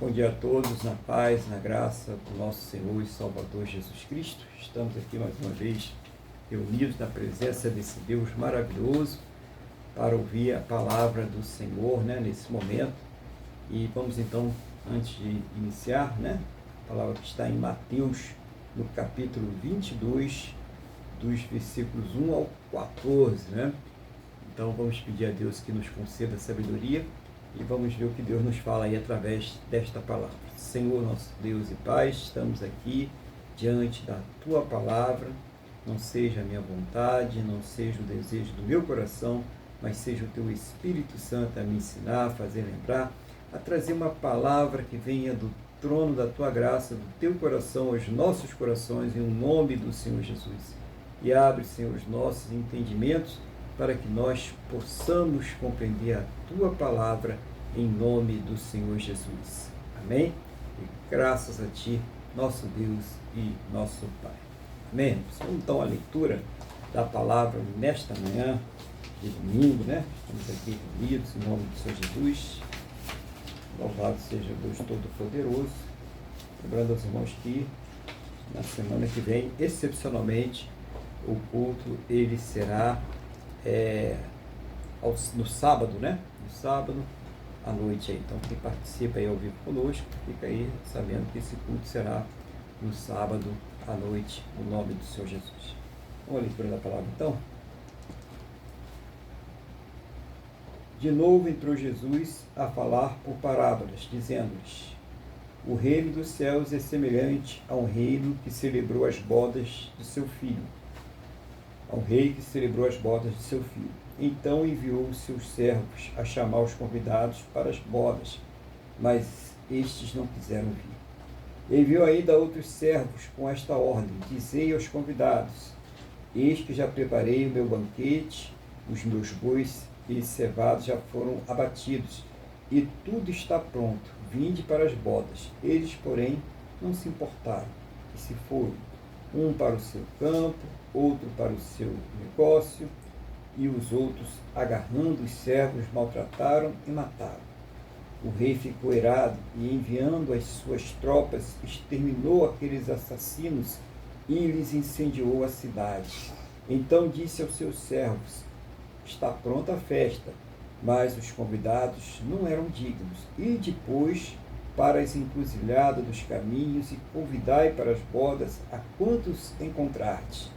Bom dia a todos, na paz, na graça do nosso Senhor e Salvador Jesus Cristo. Estamos aqui mais uma vez reunidos na presença desse Deus maravilhoso para ouvir a palavra do Senhor, nesse momento. E vamos então, antes de iniciar, a palavra que está em Mateus, no capítulo 22, dos versículos 1 ao 14, Então vamos pedir a Deus que nos conceda sabedoria e vamos ver o que Deus nos fala aí através desta palavra. Senhor, nosso Deus e Pai, estamos aqui diante da Tua palavra. Não seja a minha vontade, não seja o desejo do meu coração, mas seja o Teu Espírito Santo a me ensinar, a fazer lembrar, a trazer uma palavra que venha do trono da Tua graça, do Teu coração aos nossos corações, em nome do Senhor Jesus. E abre, Senhor, os nossos entendimentos para que nós possamos compreender a Tua palavra em nome do Senhor Jesus. Amém? E graças a Ti, nosso Deus e nosso Pai. Amém? Vamos então à leitura da palavra nesta manhã de domingo, Estamos aqui reunidos em nome do Senhor Jesus. Louvado seja Deus Todo-Poderoso. Lembrando aos irmãos que na semana que vem, excepcionalmente, o culto ele será no sábado, No sábado à noite aí. Então quem participa aí ao vivo conosco, fica aí sabendo que esse culto será no sábado à noite, no nome do Senhor Jesus. Vamos à leitura da palavra então. De novo entrou Jesus a falar por parábolas, dizendo-lhes: o reino dos céus é semelhante a um reino que celebrou as bodas de seu filho. Ao rei que celebrou as bodas de seu filho. Então enviou os seus servos a chamar os convidados para as bodas, mas estes não quiseram vir. Enviou ainda outros servos com esta ordem: dizei aos convidados: eis que já preparei o meu banquete, os meus bois e cevados já foram abatidos, e tudo está pronto, vinde para as bodas. Eles, porém, não se importaram, e se foram, um para o seu campo, outro para o seu negócio, e os outros, agarrando os servos, maltrataram e mataram. O rei ficou irado e, enviando as suas tropas, exterminou aqueles assassinos e lhes incendiou a cidade. Então disse aos seus servos: está pronta a festa, mas os convidados não eram dignos. E depois para as encruzilhadas dos caminhos e convidai para as bodas a quantos encontrardes.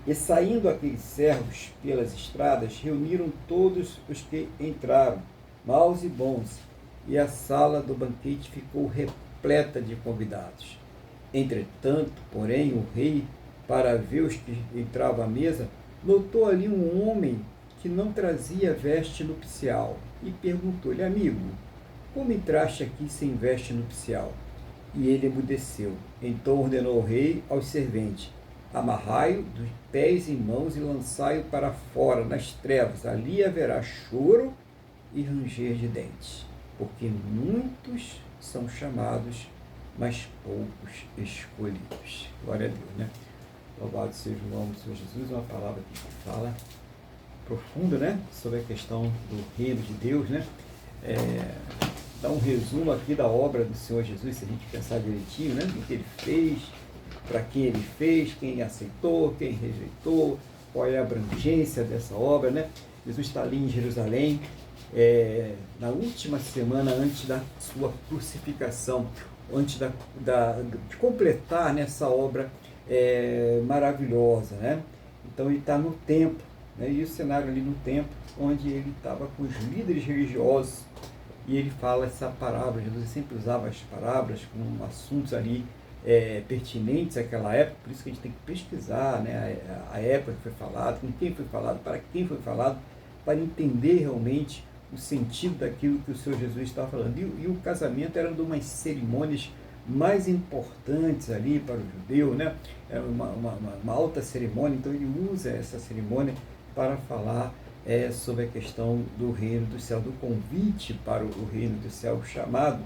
E saindo aqueles servos pelas estradas, reuniram todos os que entraram, maus e bons, e a sala do banquete ficou repleta de convidados. Entretanto, porém, o rei, para ver os que entravam à mesa, notou ali um homem que não trazia veste nupcial, e perguntou-lhe: amigo, como entraste aqui sem veste nupcial? E ele emudeceu. Então ordenou o rei aos serventes: amarrai-o dos pés e mãos e lançai-o para fora, nas trevas. Ali haverá choro e ranger de dentes, porque muitos são chamados, mas poucos escolhidos. Glória a Deus, Louvado seja o nome do Senhor Jesus. Uma palavra que fala profunda, sobre a questão do reino de Deus, Dá um resumo aqui da obra do Senhor Jesus, se a gente pensar direitinho, do que ele fez, para quem ele fez, quem aceitou, quem rejeitou, qual é a abrangência dessa obra, Jesus está ali em Jerusalém, na última semana antes da sua crucificação, antes de completar nessa obra maravilhosa, Então ele está no templo, e o cenário ali no templo, onde ele estava com os líderes religiosos, e ele fala essa parábola. Jesus sempre usava as parábolas com assuntos ali pertinentes àquela época, por isso que a gente tem que pesquisar a época que foi falado, com quem foi falado, para quem foi falado, para entender realmente o sentido daquilo que o Senhor Jesus estava falando. E o casamento era uma das cerimônias mais importantes ali para o judeu, Era uma alta cerimônia, então ele usa essa cerimônia para falar sobre a questão do reino do céu, do convite para o reino do céu, chamado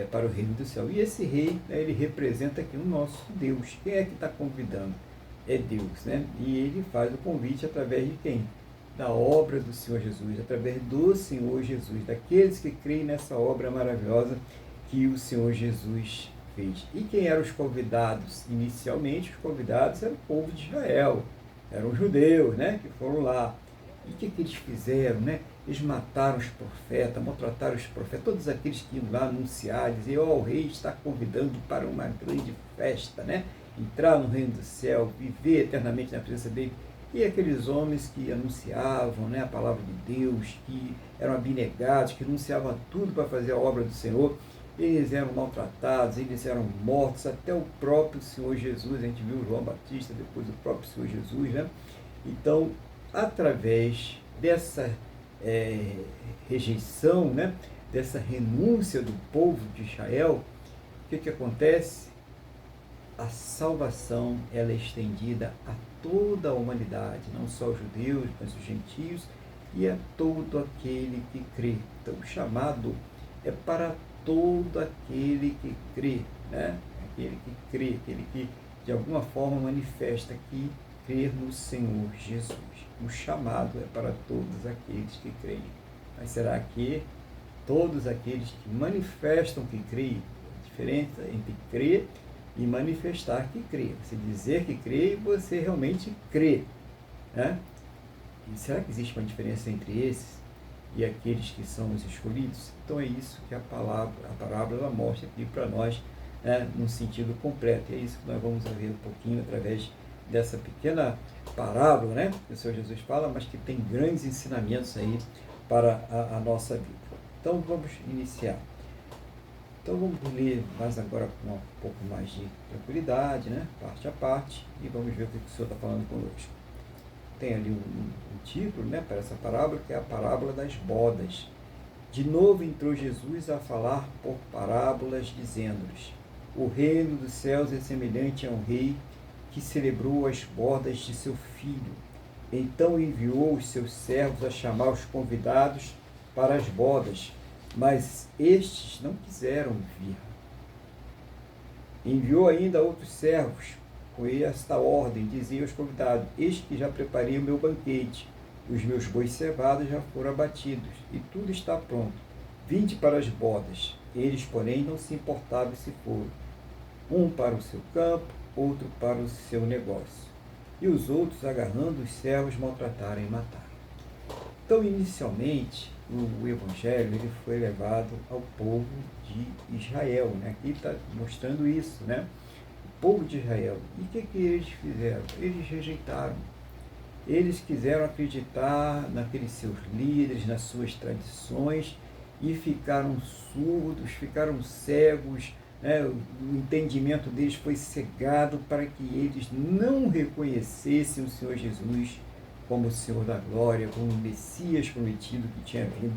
para o reino do céu. E esse rei, ele representa aqui o nosso Deus. Quem é que está convidando? É Deus, E ele faz o convite através de quem? Da obra do Senhor Jesus, através do Senhor Jesus, daqueles que creem nessa obra maravilhosa que o Senhor Jesus fez. E quem eram os convidados? Inicialmente, os convidados eram o povo de Israel, eram os judeus, né, que foram lá. E o que eles fizeram, né? Eles mataram os profetas, maltrataram os profetas, todos aqueles que iam lá anunciar, dizer, o rei está convidando para uma grande festa, né? Entrar no reino do céu, viver eternamente na presença dele. E aqueles homens que anunciavam, né, a palavra de Deus, que eram abnegados, que anunciavam tudo para fazer a obra do Senhor, eles eram maltratados, eles eram mortos, até o próprio Senhor Jesus, a gente viu João Batista, depois o próprio Senhor Jesus, né? Então, através dessa rejeição, né, dessa renúncia do povo de Israel, o que acontece? A salvação ela é estendida a toda a humanidade, não só os judeus, mas os gentios e a todo aquele que crê. Então, o chamado é para todo aquele que crê, né? Aquele que crê, aquele que de alguma forma manifesta que crer no Senhor Jesus. O chamado é para todos aqueles que creem. Mas será que todos aqueles que manifestam que creem, a diferença entre crer e manifestar que crê? Você dizer que crê e você realmente crê, né? E será que existe uma diferença entre esses e aqueles que são os escolhidos? Então é isso que a parábola ela mostra aqui para nós, né, num sentido completo. E é isso que nós vamos ver um pouquinho através dessa pequena parábola, né, que o Senhor Jesus fala, mas que tem grandes ensinamentos aí para a nossa vida. Então vamos iniciar. Então vamos ler mais agora com um pouco mais de tranquilidade, né, parte a parte, e vamos ver o que o Senhor está falando conosco. Tem ali um título, né, para essa parábola, que é a parábola das bodas. De novo entrou Jesus a falar por parábolas, dizendo-lhes: o reino dos céus é semelhante a um rei que celebrou as bodas de seu filho. Então enviou os seus servos a chamar os convidados para as bodas, mas estes não quiseram vir. Enviou ainda outros servos, com esta ordem, dizia aos convidados: eis que já preparei o meu banquete, os meus bois cevados já foram abatidos, e tudo está pronto. Vinde para as bodas. Eles, porém, não se importavam se foram, um para o seu campo, outro para o seu negócio. E os outros, agarrando os servos, maltrataram e mataram. Então, inicialmente, o Evangelho ele foi levado ao povo de Israel, né? Aqui está mostrando isso, né? O povo de Israel. E o que eles fizeram? Eles rejeitaram. Eles quiseram acreditar naqueles seus líderes, nas suas tradições, e ficaram surdos, ficaram cegos, né? O entendimento deles foi cegado para que eles não reconhecessem o Senhor Jesus como o Senhor da glória, como o Messias prometido que tinha vindo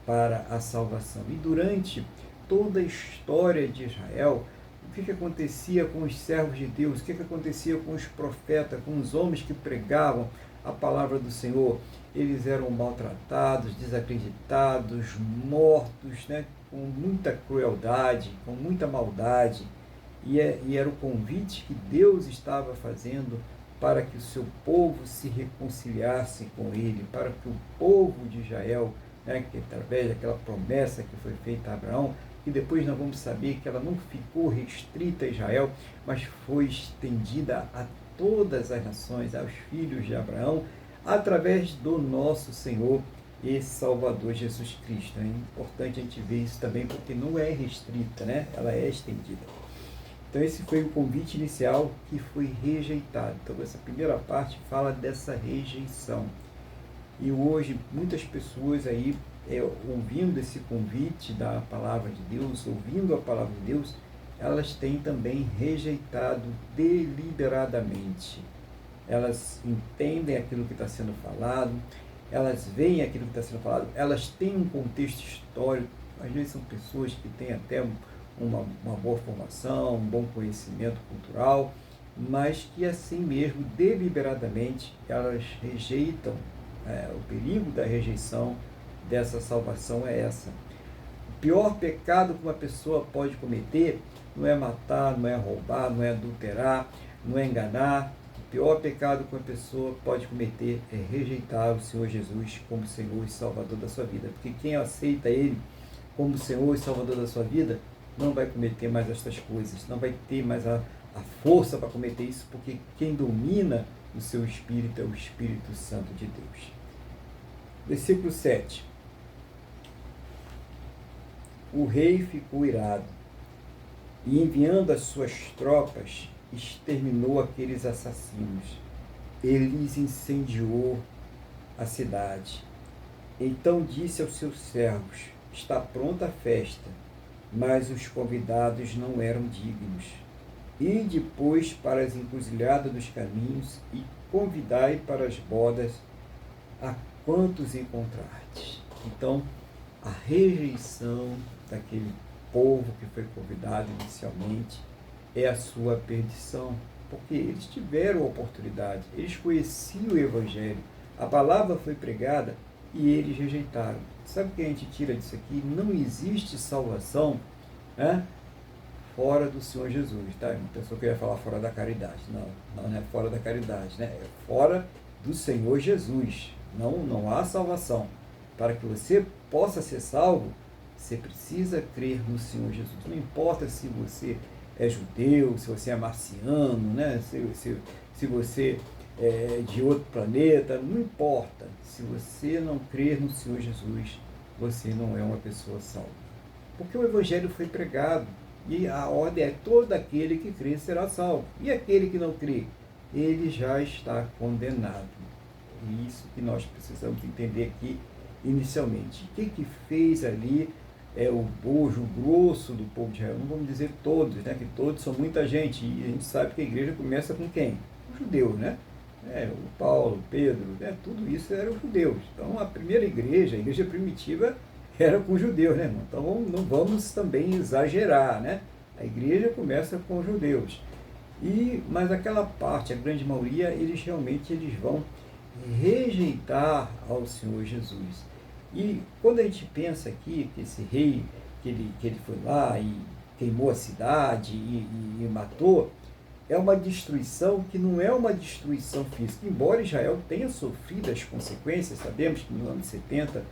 para a salvação. E durante toda a história de Israel, o que acontecia com os servos de Deus? O que acontecia com os profetas, com os homens que pregavam a palavra do Senhor? Eles eram maltratados, desacreditados, mortos, né? Com muita crueldade, com muita maldade. E era o convite que Deus estava fazendo para que o seu povo se reconciliasse com ele, para que o povo de Israel, né, que através daquela promessa que foi feita a Abraão, que depois nós vamos saber que ela não ficou restrita a Israel, mas foi estendida a todas as nações, aos filhos de Abraão, através do nosso Senhor e Salvador Jesus Cristo. É importante a gente ver isso também, porque não é restrita, né? Ela é estendida. Então esse foi o convite inicial que foi rejeitado. Então essa primeira parte fala dessa rejeição. E hoje muitas pessoas aí, ouvindo esse convite da palavra de Deus, ouvindo a palavra de Deus, elas têm também rejeitado deliberadamente. Elas entendem aquilo que está sendo falado, elas veem aquilo que está sendo falado, elas têm um contexto histórico. Às vezes são pessoas que têm até uma boa formação, um bom conhecimento cultural, mas que assim mesmo, deliberadamente, elas rejeitam. O perigo da rejeição dessa salvação é essa. O pior pecado que uma pessoa pode cometer não é matar, não é roubar, não é adulterar, não é enganar. O pior pecado que uma pessoa pode cometer é rejeitar o Senhor Jesus como Senhor e Salvador da sua vida. Porque quem aceita Ele como Senhor e Salvador da sua vida, não vai cometer mais estas coisas, não vai ter mais a força para cometer isso, porque quem domina o seu espírito é o Espírito Santo de Deus. Versículo 7. O rei ficou irado e, enviando as suas tropas, exterminou aqueles assassinos. Ele lhes incendiou a cidade. Então disse aos seus servos: está pronta a festa, mas os convidados não eram dignos. Ide, pois, para as encruzilhadas dos caminhos e convidai para as bodas a quantos encontrardes. Então, a rejeição daquele povo que foi convidado inicialmente é a sua perdição, porque eles tiveram a oportunidade, eles conheciam o Evangelho, a palavra foi pregada e eles rejeitaram. Sabe o que a gente tira disso aqui? Não existe salvação, né, fora do Senhor Jesus, tá? A pessoa que ia falar fora da caridade. Não é fora da caridade, né? É fora do Senhor Jesus. Não há salvação. Para que você possa ser salvo, você precisa crer no Senhor Jesus. Não importa se você é judeu, se você é marciano, né? Se você é de outro planeta, não importa. Se você não crer no Senhor Jesus, você não é uma pessoa salva. Porque o Evangelho foi pregado e a ordem é: todo aquele que crê será salvo. E aquele que não crê, ele já está condenado. É isso que nós precisamos entender aqui inicialmente. O que fez ali o bojo, o grosso do povo de Israel? Não vamos dizer todos, né? Que todos são muita gente. E a gente sabe que a igreja começa com quem? Os judeus, né? O Paulo, Pedro, né? Tudo isso eram judeus. Então a primeira igreja, a igreja primitiva, era com judeus, né, irmão? Então não vamos também exagerar, né? A igreja começa com os judeus. Mas aquela parte, a grande maioria, eles vão rejeitar ao Senhor Jesus. E quando a gente pensa aqui que esse rei, que ele foi lá e queimou a cidade e matou, é uma destruição que não é uma destruição física. Embora Israel tenha sofrido as consequências, sabemos que no ano 70,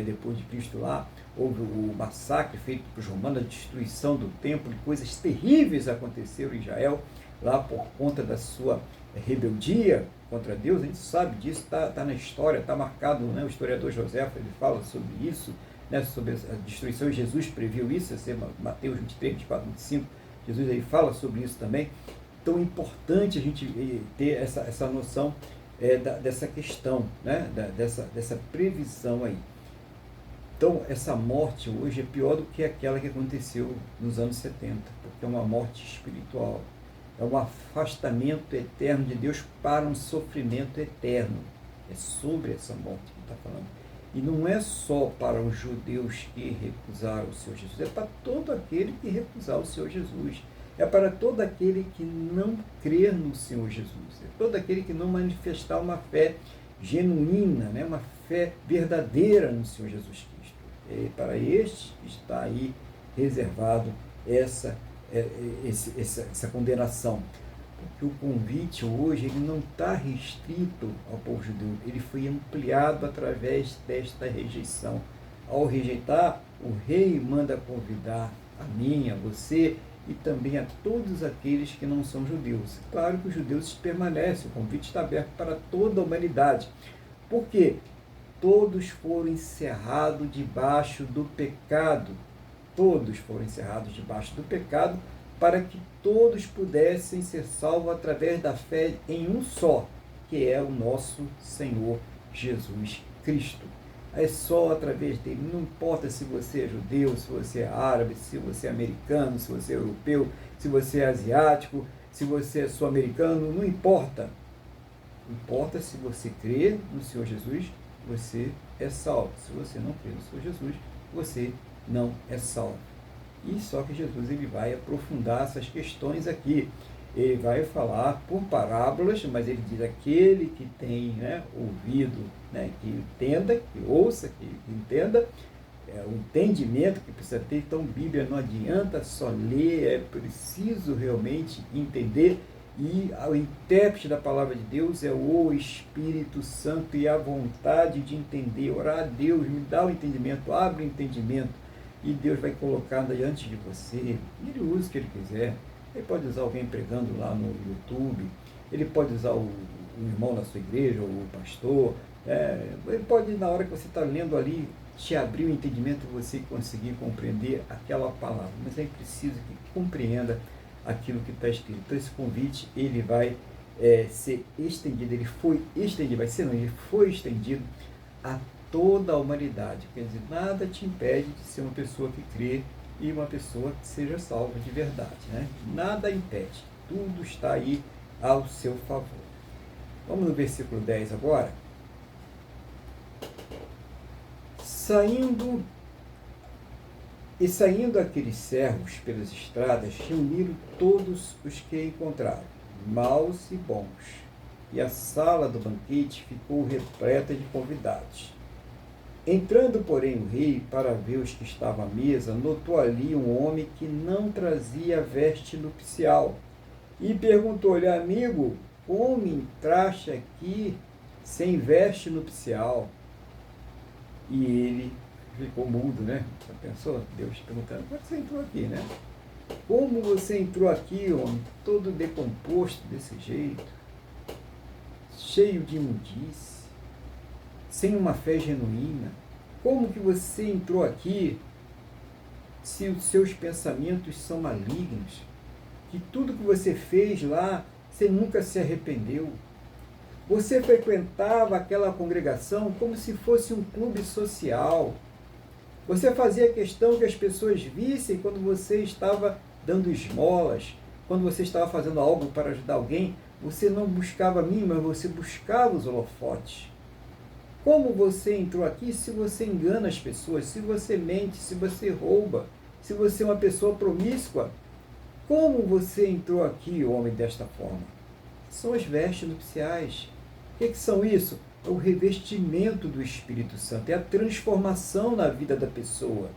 depois de Cristo lá, houve o massacre feito por romanos, a destruição do templo, e coisas terríveis aconteceram em Israel, lá por conta da sua rebeldia contra Deus. A gente sabe disso, está na história, está marcado, né? O historiador José, ele fala sobre isso, né? Sobre a destruição. Jesus previu isso, Mateus 23, 24, 25, Jesus aí fala sobre isso também. Então é importante a gente ter essa noção dessa questão, né? dessa previsão aí. Então, essa morte hoje é pior do que aquela que aconteceu nos anos 70, porque é uma morte espiritual, é um afastamento eterno de Deus para um sofrimento eterno. É sobre essa morte que está falando. E não é só para os judeus que recusaram o Senhor Jesus, é para todo aquele que recusar o Senhor Jesus. É para todo aquele que não crer no Senhor Jesus. É todo aquele que não manifestar uma fé genuína, né? Uma fé verdadeira no Senhor Jesus Cristo. E para este está aí reservado essa condenação. Porque o convite hoje ele não está restrito ao povo judeu, ele foi ampliado através desta rejeição. Ao rejeitar, o rei manda convidar a mim, a você e também a todos aqueles que não são judeus. Claro que os judeus permanecem, o convite está aberto para toda a humanidade. Por quê? Todos foram encerrados debaixo do pecado. Todos foram encerrados debaixo do pecado, para que todos pudessem ser salvos através da fé em um só, que é o nosso Senhor Jesus Cristo. É só através dele. Não importa se você é judeu, se você é árabe, se você é americano, se você é europeu, se você é asiático, se você é sul-americano, não importa. Importa se você crê no Senhor Jesus, você é salvo. Se você não crê no Senhor Jesus, você não é salvo. E só que Jesus ele vai aprofundar essas questões aqui. Ele vai falar por parábolas, mas ele diz: aquele que tem, né, ouvido, né, que entenda, que ouça, que entenda, o entendimento que precisa ter. Então, Bíblia não adianta só ler, é preciso realmente entender. E o intérprete da palavra de Deus é o Espírito Santo, e a vontade de entender. Orar a Deus, me dá o entendimento, abre o entendimento. e Deus vai colocar diante de você. Ele usa o que ele quiser. Ele pode usar alguém pregando lá no YouTube, ele pode usar o irmão na sua igreja, ou o pastor, ele pode, na hora que você está lendo ali, te abrir o entendimento e você conseguir compreender aquela palavra. Mas é preciso que compreenda aquilo que está escrito. Então esse convite, ele vai ser estendido, ele foi estendido, vai ser não, ele foi estendido a toda a humanidade. Quer dizer, nada te impede de ser uma pessoa que crê e uma pessoa que seja salva de verdade, né? Nada impede, tudo está aí ao seu favor. Vamos no versículo 10 agora. Saindo aqueles servos pelas estradas, reuniram todos os que encontraram, maus e bons, e a sala do banquete ficou repleta de convidados. Entrando, porém, o rei, para ver os que estavam à mesa, notou ali um homem que não trazia veste nupcial, e perguntou-lhe: amigo, como entraste aqui sem veste nupcial? E ele ficou mudo, né? Já pensou? Deus perguntando: como você entrou aqui, né? Como você entrou aqui, homem, todo decomposto desse jeito, cheio de imundície, sem uma fé genuína? Como que você entrou aqui se os seus pensamentos são malignos? Que tudo que você fez lá, você nunca se arrependeu. Você frequentava aquela congregação como se fosse um clube social. Você fazia questão que as pessoas vissem quando você estava dando esmolas, quando você estava fazendo algo para ajudar alguém. Você não buscava a mim, mas você buscava os holofotes. Como você entrou aqui se você engana as pessoas, se você mente, se você rouba, se você é uma pessoa promíscua? Como você entrou aqui, homem, desta forma? São as vestes nupciais. O que são isso? É o revestimento do Espírito Santo, é a transformação na vida da pessoa.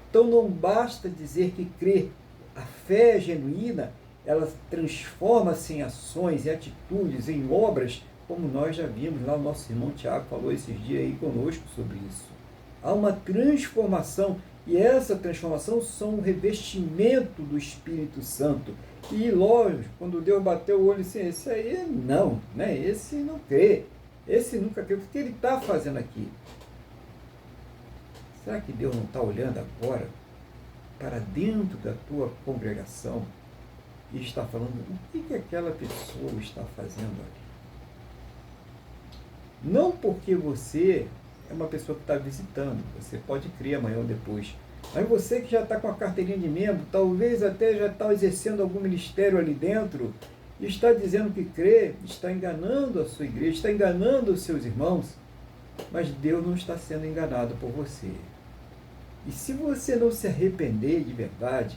Então não basta dizer que crê. A fé genuína, ela transforma-se em ações, em atitudes, em obras, como nós já vimos lá, o nosso irmão Tiago falou esses dias aí conosco sobre isso. Há uma transformação, e essa transformação são um revestimento do Espírito Santo. E lógico, quando Deus bateu o olho assim, esse aí não, né? Esse não crê, esse nunca crê. O que ele está fazendo aqui? Será que Deus não está olhando agora para dentro da tua congregação e está falando o que aquela pessoa está fazendo ali? Não porque você é uma pessoa que está visitando, você pode crer amanhã ou depois, mas você que já está com a carteirinha de membro, talvez até já está exercendo algum ministério ali dentro, e está dizendo que crê, está enganando a sua igreja, está enganando os seus irmãos, mas Deus não está sendo enganado por você. E se você não se arrepender de verdade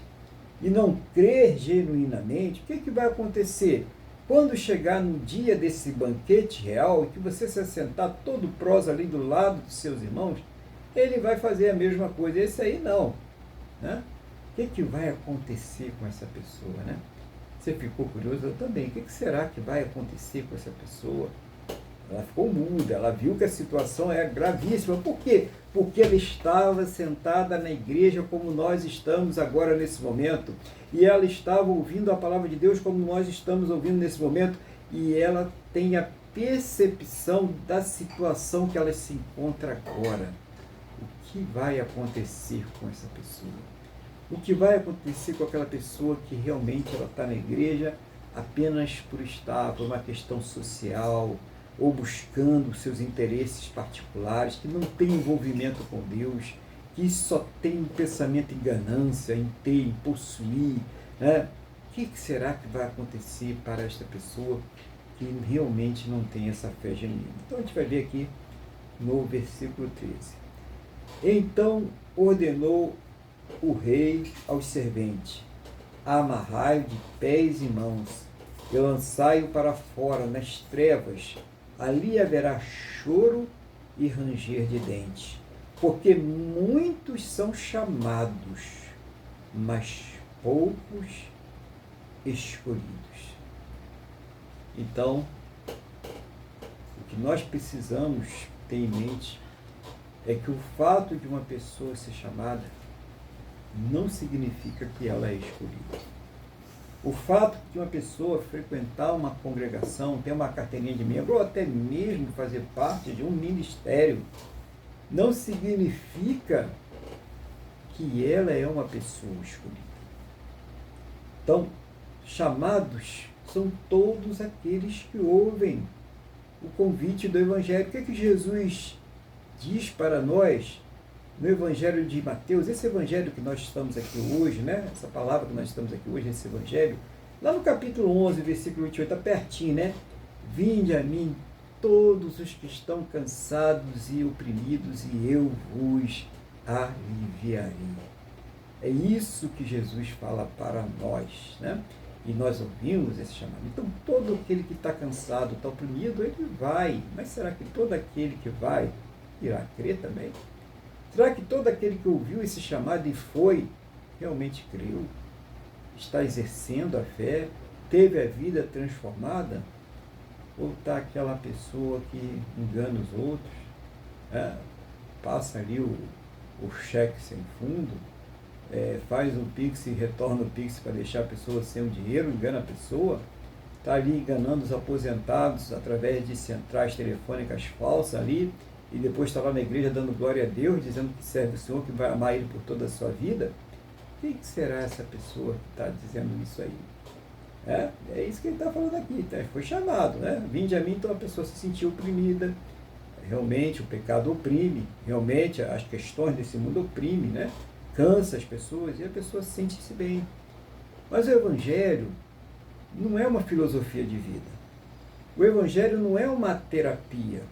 e não crer genuinamente, o que vai acontecer? Quando chegar no dia desse banquete real, que você se assentar todo prós ali do lado dos seus irmãos, ele vai fazer a mesma coisa. Esse aí não, né? O que vai acontecer com essa pessoa, né? Você ficou curioso? Eu também. O que será que vai acontecer com essa pessoa? Ela ficou muda, ela viu que a situação é gravíssima. Por quê? Porque ela estava sentada na igreja como nós estamos agora nesse momento. E ela estava ouvindo a palavra de Deus como nós estamos ouvindo nesse momento. E ela tem a percepção da situação que ela se encontra agora. O que vai acontecer com essa pessoa? O que vai acontecer com aquela pessoa que realmente ela está na igreja apenas por estar, por uma questão social, ou buscando seus interesses particulares, que não tem envolvimento com Deus, que só tem um pensamento em ganância, em ter, em possuir, né? O que será que vai acontecer para esta pessoa que realmente não tem essa fé genuína? Então a gente vai ver aqui no versículo 13. Então ordenou o rei aos serventes: amarrai-o de pés e mãos e lançai-o para fora nas trevas. Ali haverá choro e ranger de dentes, porque muitos são chamados, mas poucos escolhidos. Então, o que nós precisamos ter em mente é que o fato de uma pessoa ser chamada não significa que ela é escolhida. O fato de uma pessoa frequentar uma congregação, ter uma carteirinha de membro, ou até mesmo fazer parte de um ministério, não significa que ela é uma pessoa escolhida. Então, chamados são todos aqueles que ouvem o convite do Evangelho. O que é que Jesus diz para nós no Evangelho de Mateus? Esse Evangelho que nós estamos aqui hoje, né? Essa palavra que nós estamos aqui hoje, esse Evangelho, lá no capítulo 11, versículo 28, está pertinho, né? Vinde a mim todos os que estão cansados e oprimidos, e eu vos aliviarei. É isso que Jesus fala para nós, né? E nós ouvimos esse chamado. Então, todo aquele que está cansado, está oprimido, ele vai. Mas será que todo aquele que vai irá crer também? Será que todo aquele que ouviu esse chamado e foi, realmente creu? Está exercendo a fé? Teve a vida transformada? Ou está aquela pessoa que engana os outros, passa ali o cheque sem fundo, faz um Pix e retorna o Pix para deixar a pessoa sem o dinheiro, engana a pessoa, está ali enganando os aposentados através de centrais telefônicas falsas ali, e depois está lá na igreja dando glória a Deus, dizendo que serve o Senhor, que vai amar Ele por toda a sua vida. Quem será essa pessoa que está dizendo isso aí? É isso que ele está falando aqui, tá? Foi chamado, né? Vinde a mim, então a pessoa se sentiu oprimida. Realmente o pecado oprime, realmente as questões desse mundo oprimem, né? Cansa as pessoas e a pessoa sente-se bem. Mas o Evangelho não é uma filosofia de vida. O Evangelho não é uma terapia.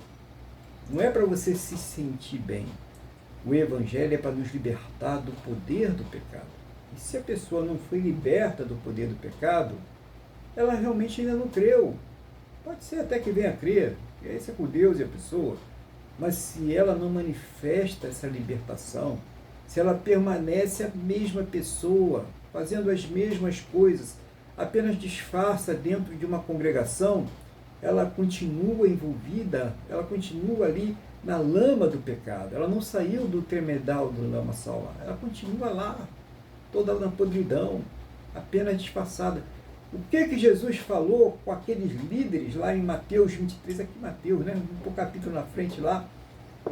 Não é para você se sentir bem. O Evangelho é para nos libertar do poder do pecado. E se a pessoa não foi liberta do poder do pecado, ela realmente ainda não creu. Pode ser até que venha a crer, que isso é com Deus e a pessoa. Mas se ela não manifesta essa libertação, se ela permanece a mesma pessoa, fazendo as mesmas coisas, apenas disfarça dentro de uma congregação, ela continua envolvida, ela continua ali na lama do pecado. Ela não saiu do tremedal do lamaçal, ela continua lá, toda na podridão, apenas disfarçada. O que Jesus falou com aqueles líderes lá em Mateus 23, aqui Mateus, né? Um capítulo na frente lá,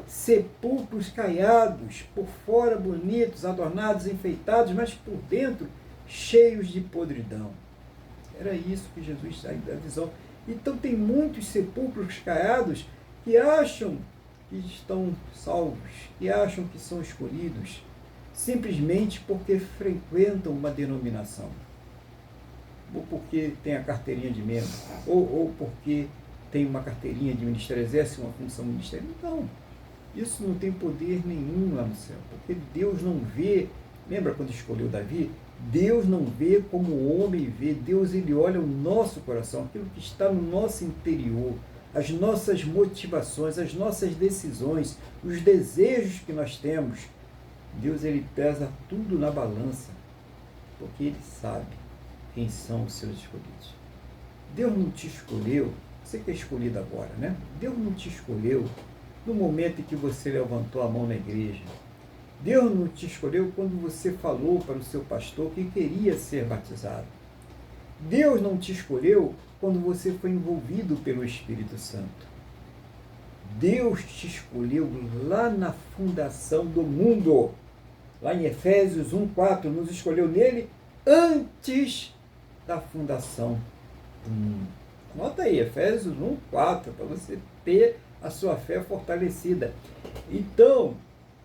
sepulcros caiados, por fora bonitos, adornados, enfeitados, mas por dentro cheios de podridão. Era isso que Jesus, a visão. Então tem muitos sepulcros caiados que acham que estão salvos, que acham que são escolhidos, simplesmente porque frequentam uma denominação, ou porque tem a carteirinha de membro, ou porque tem uma carteirinha de ministério, exerce uma função ministerial. Não, isso não tem poder nenhum lá no céu, porque Deus não vê. Lembra quando escolheu Davi? Deus não vê como o homem vê. Deus, ele olha o nosso coração, aquilo que está no nosso interior, as nossas motivações, as nossas decisões, os desejos que nós temos. Deus, ele pesa tudo na balança, porque ele sabe quem são os seus escolhidos. Deus não te escolheu, você que é escolhido agora, né? Deus não te escolheu no momento em que você levantou a mão na igreja. Deus não te escolheu quando você falou para o seu pastor que queria ser batizado. Deus não te escolheu quando você foi envolvido pelo Espírito Santo. Deus te escolheu lá na fundação do mundo. Lá em Efésios 1:4, nos escolheu nele antes da fundação do mundo. Anota aí, Efésios 1:4, para você ter a sua fé fortalecida. Então,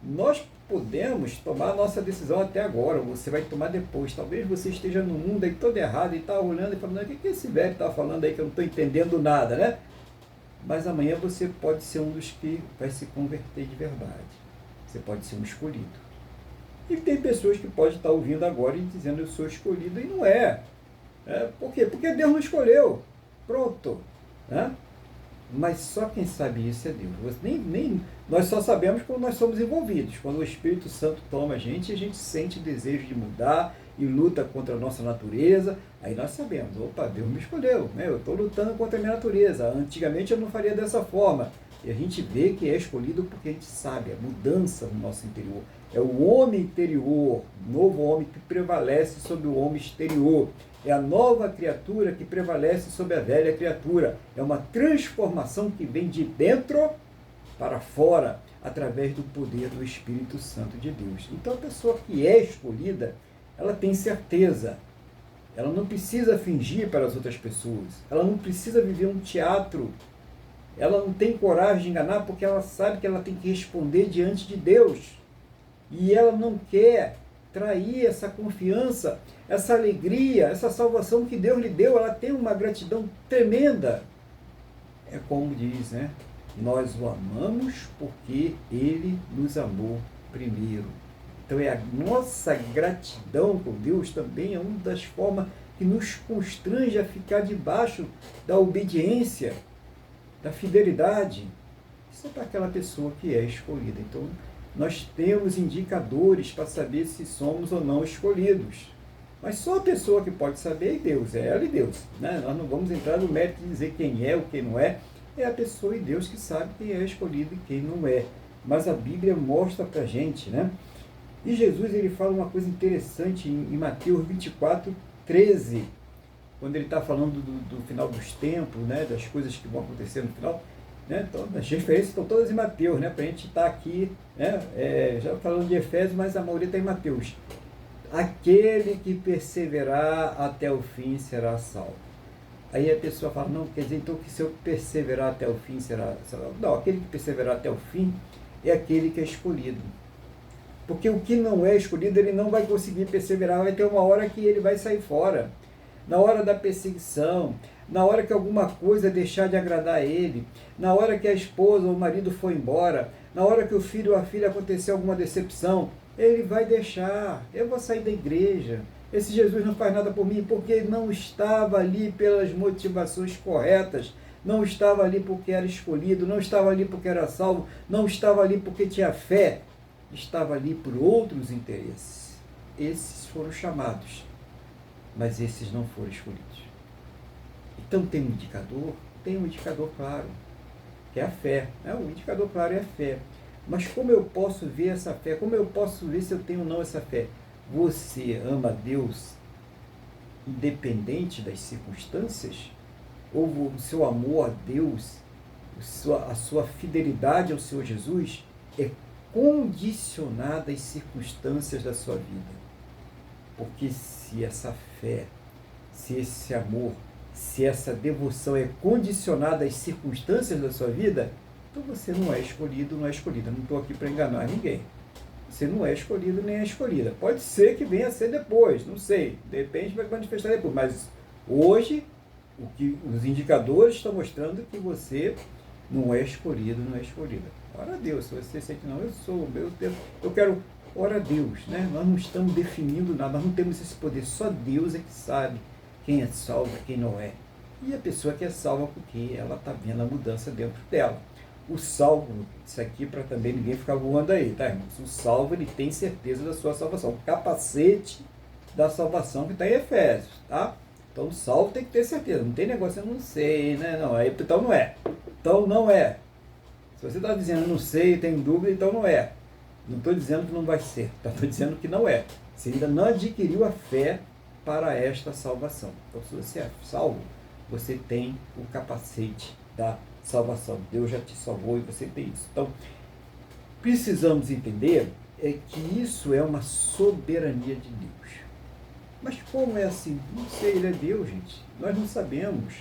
nós podemos tomar a nossa decisão até agora, você vai tomar depois. Talvez você esteja no mundo aí todo errado e está olhando e falando, o que esse velho está falando aí que eu não estou entendendo nada, né? Mas amanhã você pode ser um dos que vai se converter de verdade. Você pode ser um escolhido. E tem pessoas que podem estar ouvindo agora e dizendo, eu sou escolhido, e não é. Por quê? Porque Deus não escolheu. Pronto. Né? Mas só quem sabe isso é Deus. Nós só sabemos quando nós somos envolvidos. Quando o Espírito Santo toma a gente sente o desejo de mudar e luta contra a nossa natureza. Aí nós sabemos, opa, Deus me escolheu, né? Eu estou lutando contra a minha natureza. Antigamente eu não faria dessa forma. E a gente vê que é escolhido porque a gente sabe a mudança no nosso interior. É o homem interior, o novo homem que prevalece sobre o homem exterior. É a nova criatura que prevalece sobre a velha criatura. É uma transformação que vem de dentro para fora, através do poder do Espírito Santo de Deus. Então, a pessoa que é escolhida, ela tem certeza. Ela não precisa fingir para as outras pessoas. Ela não precisa viver um teatro. Ela não tem coragem de enganar, porque ela sabe que ela tem que responder diante de Deus. E ela não quer trair essa confiança, essa alegria, essa salvação que Deus lhe deu. Ela tem uma gratidão tremenda. É como diz, né? Nós o amamos porque Ele nos amou primeiro. Então, a nossa gratidão com Deus também é uma das formas que nos constrange a ficar debaixo da obediência, da fidelidade. Isso é para aquela pessoa que é escolhida. Então, nós temos indicadores para saber se somos ou não escolhidos. Mas só a pessoa que pode saber é Deus, é ela e Deus. Né? Nós não vamos entrar no mérito de dizer quem é ou quem não é. É a pessoa e Deus que sabe quem é escolhido e quem não é. Mas a Bíblia mostra para a gente, né? E Jesus, ele fala uma coisa interessante em Mateus 24, 13, quando ele está falando do final dos tempos, né? Das coisas que vão acontecer no final. Né? Então, as referências estão todas em Mateus, né? Para a gente estar aqui, né? Já falando de Efésios, mas a maioria está em Mateus. Aquele que perseverar até o fim será salvo. Aí a pessoa fala, não, quer dizer, então que se eu perseverar até o fim será salvo. Não, aquele que perseverar até o fim é aquele que é escolhido. Porque o que não é escolhido, ele não vai conseguir perseverar, vai ter uma hora que ele vai sair fora. Na hora da perseguição, na hora que alguma coisa deixar de agradar a ele, na hora que a esposa ou o marido for embora, na hora que o filho ou a filha acontecer alguma decepção, ele vai deixar, eu vou sair da igreja. Esse Jesus não faz nada por mim, porque ele não estava ali pelas motivações corretas, não estava ali porque era escolhido, não estava ali porque era salvo, não estava ali porque tinha fé, estava ali por outros interesses. Esses foram chamados, mas esses não foram escolhidos. Então tem um indicador? Tem um indicador claro, que é a fé. O indicador claro é a fé. Mas como eu posso ver essa fé? Como eu posso ver se eu tenho ou não essa fé? Você ama Deus independente das circunstâncias? Ou o seu amor a Deus, a sua fidelidade ao Senhor Jesus é condicionada às circunstâncias da sua vida? Porque se essa fé, se esse amor, se essa devoção é condicionada às circunstâncias da sua vida, então você não é escolhido, não é escolhida. Não estou aqui para enganar ninguém. Você não é escolhido nem é escolhida. Pode ser que venha a ser depois, não sei. De repente vai manifestar depois. Mas hoje, o que os indicadores estão mostrando que você não é escolhido, não é escolhida. Ora a Deus, se você sente, não, eu sou, meu Deus, eu quero, ora a Deus, né? Nós não estamos definindo nada, nós não temos esse poder. Só Deus é que sabe quem é salvo, quem não é. E a pessoa que é salva porque ela está vendo a mudança dentro dela. O salvo, isso aqui para também ninguém ficar voando aí, tá, irmãos? O salvo, ele tem certeza da sua salvação. O capacete da salvação que está em Efésios, tá? Então, o salvo tem que ter certeza. Não tem negócio, eu não sei, né? Não, aí, então não é. Então não é. Se você está dizendo, não sei, tenho dúvida, então não é. Não estou dizendo que não vai ser. Estou dizendo que não é. Você ainda não adquiriu a fé para esta salvação. Então, se você é salvo, você tem o capacete da salvação. Deus já te salvou e você tem isso. Então, precisamos entender que isso é uma soberania de Deus. Mas como é assim? Não sei, ele é Deus, gente. Nós não sabemos.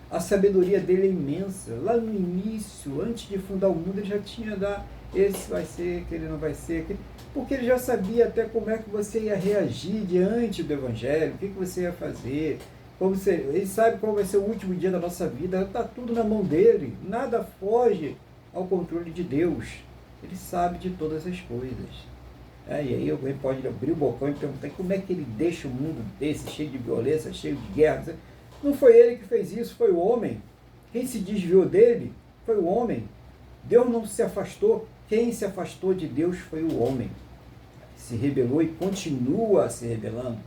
A sabedoria dele é imensa. Lá no início, antes de fundar o mundo, ele já tinha dado esse vai ser, aquele não vai ser, aquele... porque ele já sabia até como é que você ia reagir diante do Evangelho, o que você ia fazer. Ele sabe qual vai ser o último dia da nossa vida, está tudo na mão dele, nada foge ao controle de Deus. Ele sabe de todas as coisas. E aí alguém pode abrir o bocão e perguntar como é que ele deixa o mundo desse, cheio de violência, cheio de guerra. Não foi ele que fez isso, foi o homem. Quem se desviou dele foi o homem. Deus não se afastou, quem se afastou de Deus foi o homem. Se rebelou e continua se rebelando.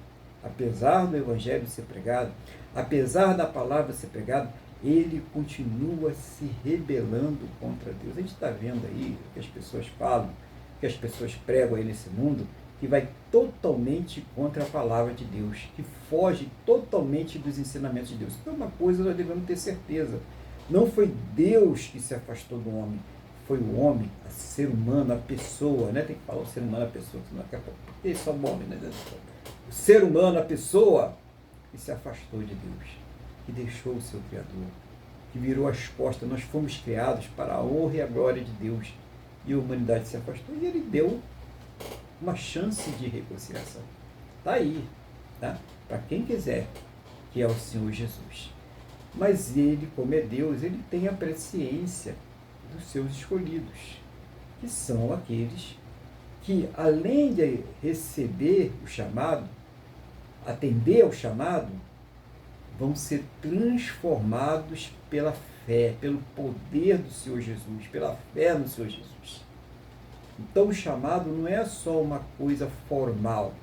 Apesar do Evangelho ser pregado, apesar da palavra ser pregada, ele continua se rebelando contra Deus. A gente está vendo aí o que as pessoas falam, que as pessoas pregam aí nesse mundo, que vai totalmente contra a palavra de Deus, que foge totalmente dos ensinamentos de Deus. Então, uma coisa nós devemos ter certeza: não foi Deus que se afastou do homem, foi o homem, o ser humano, a pessoa, né? Tem que falar o ser humano, a pessoa, senão daqui a pouco, porque só o homem, né? O ser humano, a pessoa, que se afastou de Deus, que deixou o seu Criador, que virou as costas. Nós fomos criados para a honra e a glória de Deus, e a humanidade se afastou, e ele deu uma chance de reconciliação. Está aí, tá? Para quem quiser, que é o Senhor Jesus. Mas ele, como é Deus, ele tem a presciência dos seus escolhidos, que são aqueles que, além de receber o chamado, atender ao chamado, vão ser transformados pela fé, pelo poder do Senhor Jesus, pela fé no Senhor Jesus. Então, o chamado não é só uma coisa formal,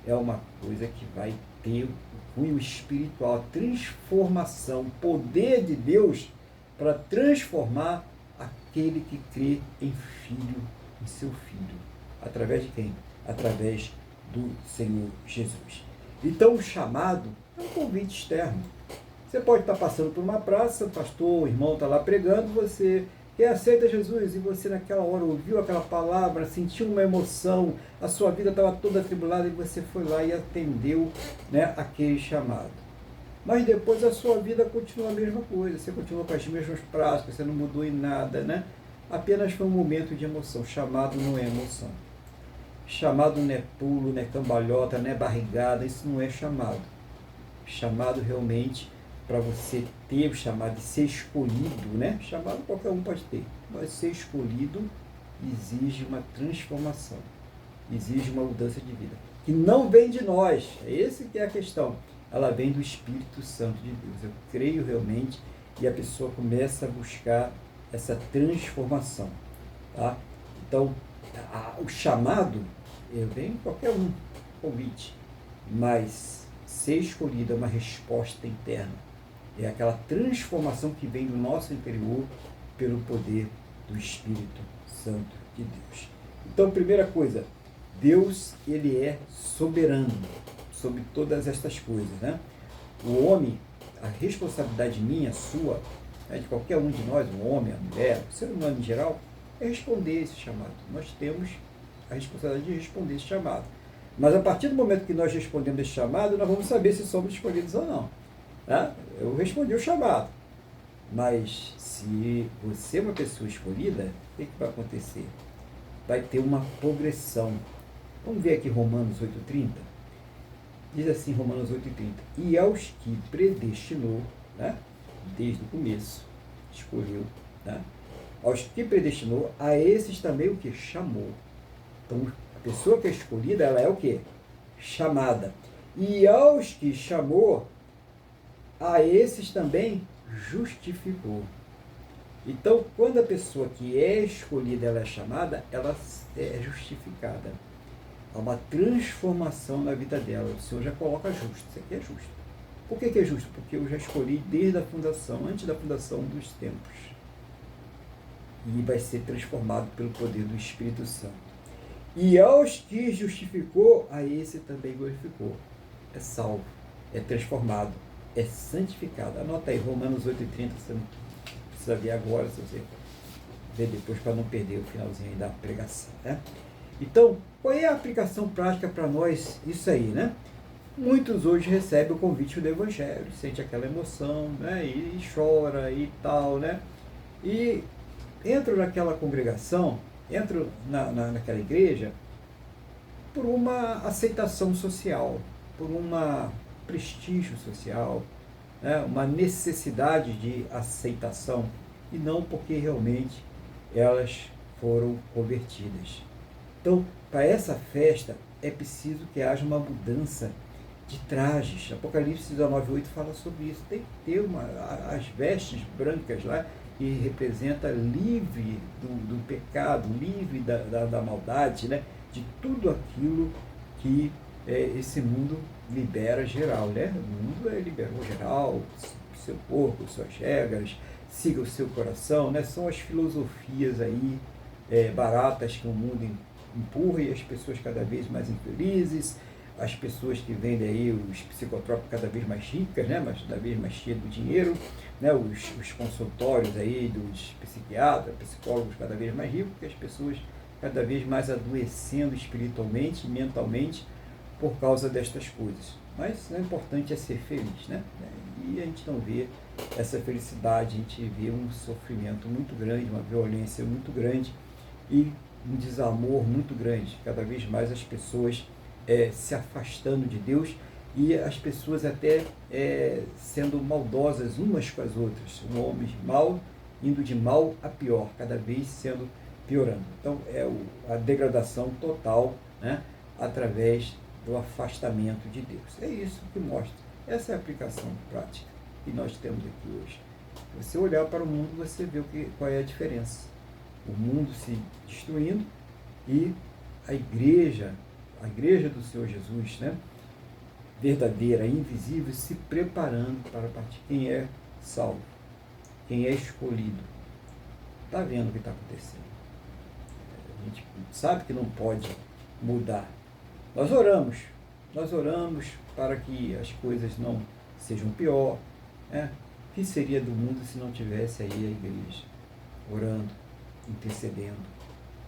é uma coisa que vai ter o cunho espiritual, a transformação, o poder de Deus para transformar aquele que crê em filho, em seu filho. Através de quem? Através do Senhor Jesus. Então, o chamado é um convite externo. Você pode estar passando por uma praça, o pastor, o irmão está lá pregando, você que aceita Jesus, e você naquela hora ouviu aquela palavra, sentiu uma emoção, a sua vida estava toda atribulada, e você foi lá e atendeu, né, aquele chamado. Mas depois a sua vida continua a mesma coisa, você continua com as mesmas práticas, você não mudou em nada, né? Apenas foi um momento de emoção. Chamado não é emoção. Chamado não é pulo, não é cambalhota, não é barrigada, isso não é chamado. Chamado realmente, para você ter o chamado de ser escolhido, né? Chamado qualquer um pode ter, mas ser escolhido exige uma transformação, exige uma mudança de vida, que não vem de nós, é esse que é a questão, ela vem do Espírito Santo de Deus. Eu creio realmente, e a pessoa começa a buscar essa transformação, tá? Então, o chamado, vem qualquer um, convite, mas ser escolhido é uma resposta interna. É aquela transformação que vem do nosso interior pelo poder do Espírito Santo de Deus. Então, primeira coisa, Deus, ele é soberano sobre todas estas coisas, né? O homem, a responsabilidade minha, sua, né, de qualquer um de nós, o homem, a mulher, o ser humano em geral, é responder esse chamado. Nós temos a responsabilidade de responder esse chamado. Mas a partir do momento que nós respondemos esse chamado, nós vamos saber se somos escolhidos ou não. Tá? Eu respondi o chamado, mas se você é uma pessoa escolhida, o que vai acontecer? Vai ter uma progressão. Vamos ver aqui Romanos 8,30. Diz assim, Romanos 8,30. E aos que predestinou, né? Desde o começo, escolheu, né? Aos que predestinou, a esses também o que? Chamou. Então, a pessoa que é escolhida, ela é o que? Chamada. E aos que chamou, a esses também justificou. Então, quando a pessoa que é escolhida, ela é chamada, ela é justificada. Há uma transformação na vida dela. O Senhor já coloca justo. Isso aqui é justo. Por que é justo? Porque eu já escolhi desde a fundação, antes da fundação dos tempos. E vai ser transformado pelo poder do Espírito Santo. E aos que justificou, a esse também glorificou. É salvo, é transformado, é santificado. Anota aí, Romanos 8,30, você não precisa ver agora, se você ver depois, para não perder o finalzinho aí da pregação, né? Então, qual é a aplicação prática para nós isso aí, né? Muitos hoje recebem o convite do Evangelho, sente aquela emoção, né? E chora e tal, né? E entram naquela congregação, entram naquela igreja por uma aceitação social, por uma prestígio social, né? Uma necessidade de aceitação, e não porque realmente elas foram convertidas. Então, para essa festa, é preciso que haja uma mudança de trajes. Apocalipse 19,8 fala sobre isso. Tem que ter as vestes brancas lá, que representa livre do pecado, livre da maldade, né? De tudo aquilo que esse mundo libera geral, né? O mundo liberou geral, seu corpo, suas regras, siga o seu coração, né? São as filosofias aí baratas que o mundo empurra e as pessoas cada vez mais infelizes, as pessoas que vendem aí os psicotrópicos cada vez mais ricas, né, mas cada vez mais cheias do dinheiro, né, os consultórios aí dos psiquiatras, psicólogos cada vez mais ricos, que as pessoas cada vez mais adoecendo espiritualmente e mentalmente por causa destas coisas. Mas o importante é ser feliz, né? E a gente não vê essa felicidade, a gente vê um sofrimento muito grande, uma violência muito grande e um desamor muito grande. Cada vez mais as pessoas se afastando de Deus e as pessoas até sendo maldosas umas com as outras. Um homem mau indo de mal a pior, cada vez sendo piorando. Então a degradação total, né, através do afastamento de Deus. É isso que mostra. Essa é a aplicação prática que nós temos aqui hoje. Você olhar para o mundo, você vê qual é a diferença. O mundo se destruindo e a igreja do Senhor Jesus, né, verdadeira, invisível, se preparando para partir. Quem é salvo, quem é escolhido, está vendo o que está acontecendo. A gente sabe que não pode mudar. Nós oramos para que as coisas não sejam pior. Né? O que seria do mundo se não tivesse aí a igreja orando, intercedendo,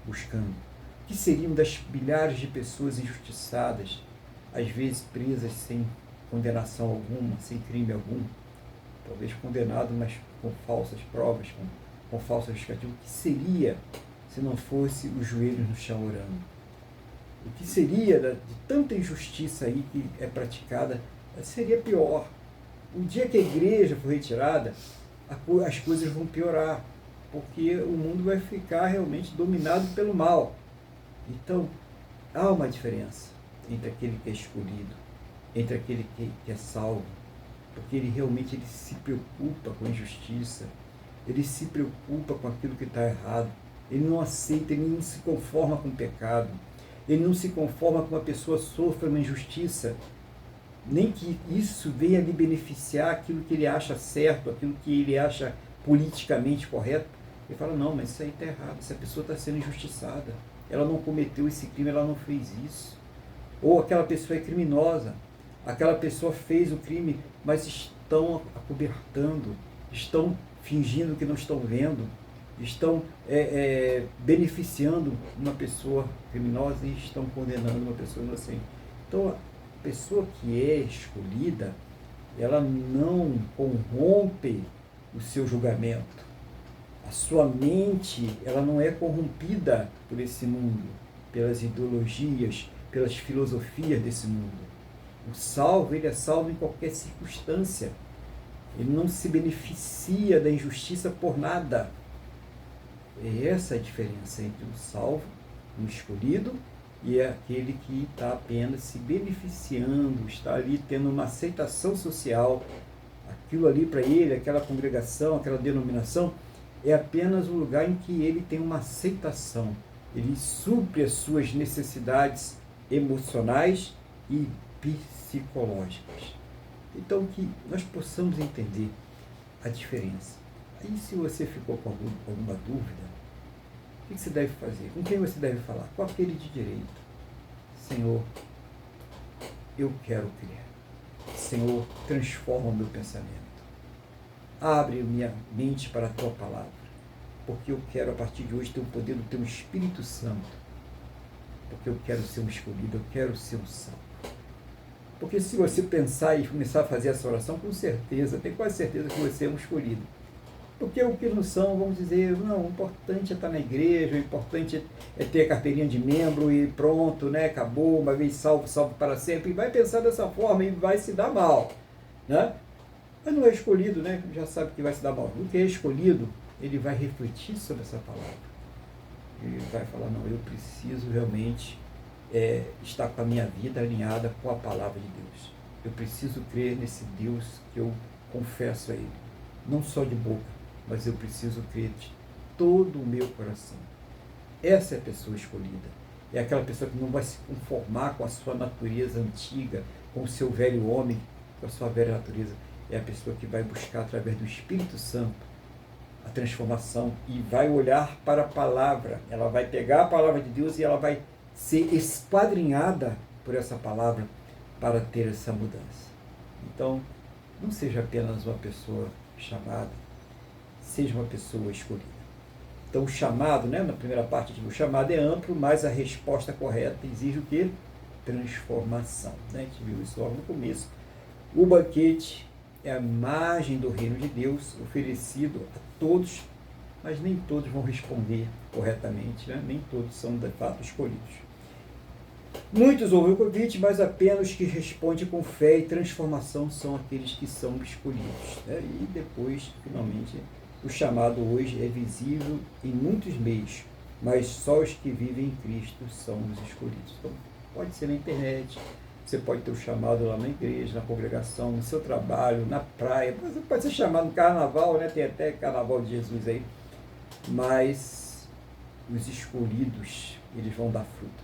buscando? O que seriam das milhares de pessoas injustiçadas, às vezes presas sem condenação alguma, sem crime algum, talvez condenado, mas com falsas provas, com falsa justificativa? O que seria se não fosse os joelhos no chão orando? O que seria de tanta injustiça aí que é praticada? Seria pior. O dia que a igreja for retirada, as coisas vão piorar, porque o mundo vai ficar realmente dominado pelo mal. Então, há uma diferença entre aquele que é escolhido, entre aquele que é salvo, porque ele realmente se preocupa com a injustiça, ele se preocupa com aquilo que está errado, ele não aceita, ele não se conforma com o pecado, ele não se conforma com a pessoa sofra uma injustiça, nem que isso venha lhe beneficiar aquilo que ele acha certo, aquilo que ele acha politicamente correto. Ele fala, não, mas isso aí está errado, essa pessoa está sendo injustiçada, ela não cometeu esse crime, ela não fez isso. Ou aquela pessoa é criminosa, aquela pessoa fez o crime, mas estão acobertando, estão fingindo que não estão vendo, estão beneficiando uma pessoa criminosa e estão condenando uma pessoa inocente. Então, a pessoa que é escolhida, ela não corrompe o seu julgamento. A sua mente, ela não é corrompida por esse mundo, pelas ideologias, pelas filosofias desse mundo. O salvo, ele é salvo em qualquer circunstância. Ele não se beneficia da injustiça por nada. É essa a diferença entre o salvo, o escolhido, e é aquele que está apenas se beneficiando, está ali tendo uma aceitação social. Aquilo ali para ele, aquela congregação, aquela denominação, é apenas um lugar em que ele tem uma aceitação. Ele supre as suas necessidades emocionais e psicológicas. Então, que nós possamos entender a diferença. Aí, se você ficou com alguma dúvida, o que você deve fazer? Com quem você deve falar? Com aquele de direito. Senhor, eu quero crer. Senhor, transforma o meu pensamento. Abre minha mente para a Tua palavra, porque eu quero, a partir de hoje, ter o poder do Teu Espírito Santo, porque eu quero ser um escolhido, eu quero ser um salvo. Porque se você pensar e começar a fazer essa oração, com certeza, tenho quase certeza que você é um escolhido. Porque o que não são, vamos dizer, não, o importante é estar na igreja, o importante é ter a carteirinha de membro e pronto, né, acabou, uma vez salvo, salvo para sempre, e vai pensar dessa forma e vai se dar mal, né? Mas não é escolhido, né? Já sabe que vai se dar mal. O que é escolhido, ele vai refletir sobre essa palavra. Ele vai falar, não, eu preciso realmente estar com a minha vida alinhada com a palavra de Deus. Eu preciso crer nesse Deus que eu confesso a Ele. Não só de boca, mas eu preciso crer de todo o meu coração. Essa é a pessoa escolhida. É aquela pessoa que não vai se conformar com a sua natureza antiga, com o seu velho homem, com a sua velha natureza. É a pessoa que vai buscar, através do Espírito Santo, a transformação e vai olhar para a palavra. Ela vai pegar a palavra de Deus e ela vai ser esquadrinhada por essa palavra para ter essa mudança. Então, não seja apenas uma pessoa chamada, seja uma pessoa escolhida. Então, o chamado, né, na primeira parte, o chamado é amplo, mas a resposta correta exige o quê? Transformação. Né? A gente viu isso logo no começo. O banquete é a imagem do reino de Deus oferecido a todos, mas nem todos vão responder corretamente, né? Nem todos são de fato escolhidos. Muitos ouvem o convite, mas apenas os que respondem com fé e transformação são aqueles que são escolhidos. Né? E depois, finalmente, o chamado hoje é visível em muitos meios, mas só os que vivem em Cristo são os escolhidos. Então, pode ser na internet, você pode ter o chamado lá na igreja, na congregação, no seu trabalho, na praia, você pode ser chamado no carnaval, né? Tem até carnaval de Jesus aí, mas os escolhidos, eles vão dar fruto.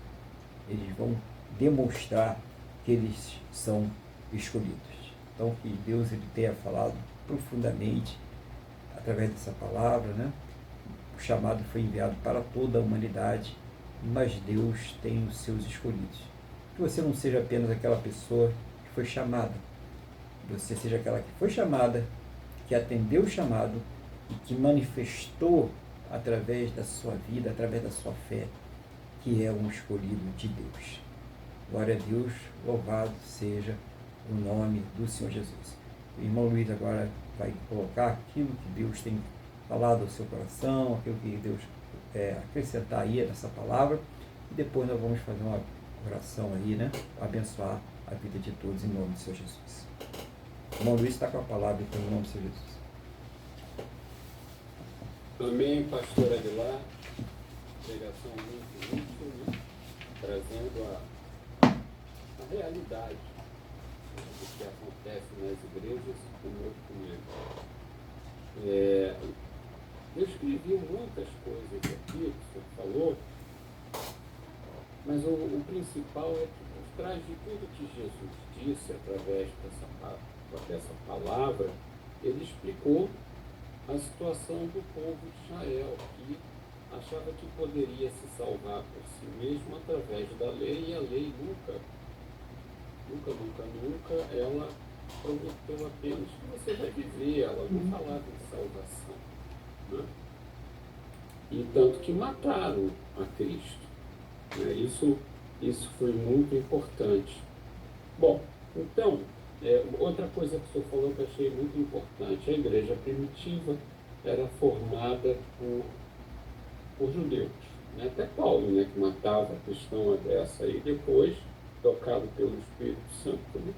Eles vão demonstrar que eles são escolhidos. Então, que Deus ele tenha falado profundamente através dessa palavra, né? O chamado foi enviado para toda a humanidade, mas Deus tem os seus escolhidos. Que você não seja apenas aquela pessoa que foi chamada, você seja aquela que foi chamada, que atendeu o chamado e que manifestou através da sua vida, através da sua fé, que é um escolhido de Deus. Glória a Deus, louvado seja o nome do Senhor Jesus. O irmão Luiz agora vai colocar aquilo que Deus tem falado ao seu coração, aquilo que Deus acrescentar aí nessa palavra, e depois nós vamos fazer uma oração aí, né? Abençoar a vida de todos em nome do Senhor Jesus. O irmão Luiz está com a palavra então, em nome do Senhor Jesus. Amém, pastor Aguilar. Pregação muito útil, né? Trazendo a realidade do que acontece nas igrejas comigo. Eu escrevi muitas coisas aqui que o senhor falou, mas o principal é que por trás de tudo que Jesus disse através dessa palavra, ele explicou a situação do povo de Israel, que achava que poderia se salvar por si mesmo através da lei, e a lei nunca, ela prometeu apenas que você vai viver, ela não falava de salvação. Né? E tanto que mataram a Cristo. Né? Isso foi muito importante. Bom, então, outra coisa que o senhor falou que eu achei muito importante, a igreja primitiva era formada por judeus. Né? Até Paulo, né, que matava a cristão dessa, e depois, tocado pelo Espírito Santo, né,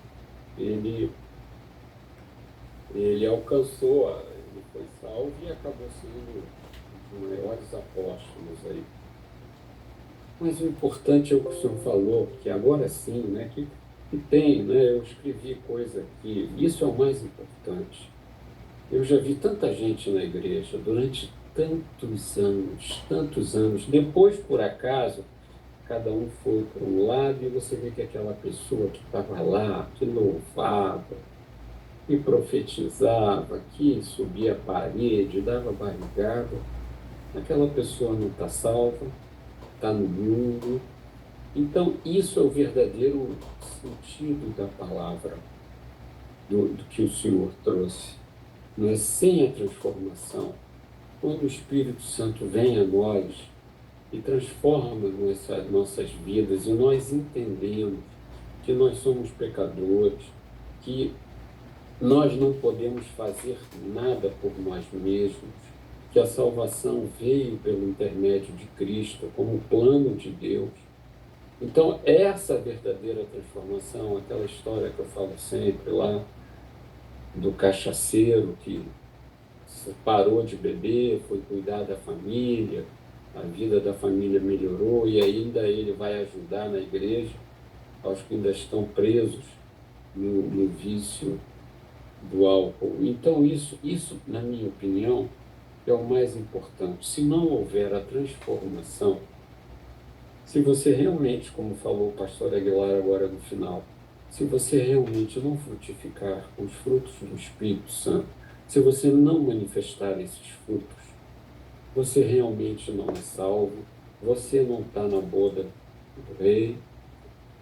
ele alcançou, ele foi salvo e acabou sendo um dos maiores apóstolos aí. Mas o importante é o que o senhor falou, que agora sim, né, que tem, né, eu escrevi coisa aqui, isso é o mais importante. Eu já vi tanta gente na igreja durante tantos anos, depois, por acaso, cada um foi para um lado e você vê que aquela pessoa que estava lá, que louvava, que profetizava, que subia a parede, dava barrigada, aquela pessoa não está salva, está no mundo. Então, isso é o verdadeiro sentido da palavra do que o Senhor trouxe. Não é sem a transformação. Quando o Espírito Santo vem a nós e transforma nossas vidas, e nós entendemos que nós somos pecadores, que nós não podemos fazer nada por nós mesmos, que a salvação veio pelo intermédio de Cristo como plano de Deus. Então, essa verdadeira transformação, aquela história que eu falo sempre lá, do cachaceiro que parou de beber, foi cuidar da família, a vida da família melhorou e ainda ele vai ajudar na igreja aos que ainda estão presos no vício do álcool. Então, isso, na minha opinião, é o mais importante. Se não houver a transformação, se você realmente, como falou o pastor Aguilar agora no final, se você realmente não frutificar os frutos do Espírito Santo, se você não manifestar esses frutos, você realmente não é salvo, você não está na boda do rei,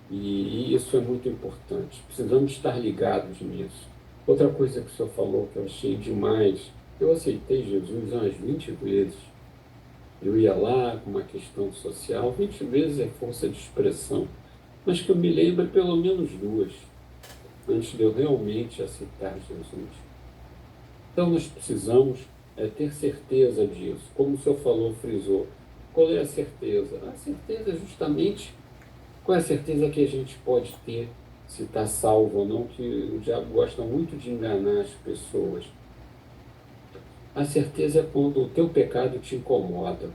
e isso é muito importante. Precisamos estar ligados nisso. Outra coisa que o senhor falou que eu achei demais, eu aceitei Jesus umas 20 vezes. Eu ia lá com uma questão social, 20 vezes é força de expressão, mas que eu me lembro pelo menos duas, antes de eu realmente aceitar Jesus. Então, nós precisamos ter certeza disso. Como o senhor falou, frisou. Qual é a certeza? A certeza é justamente qual é a certeza que a gente pode ter se está salvo ou não, que o diabo gosta muito de enganar as pessoas. A certeza é quando o teu pecado te incomoda.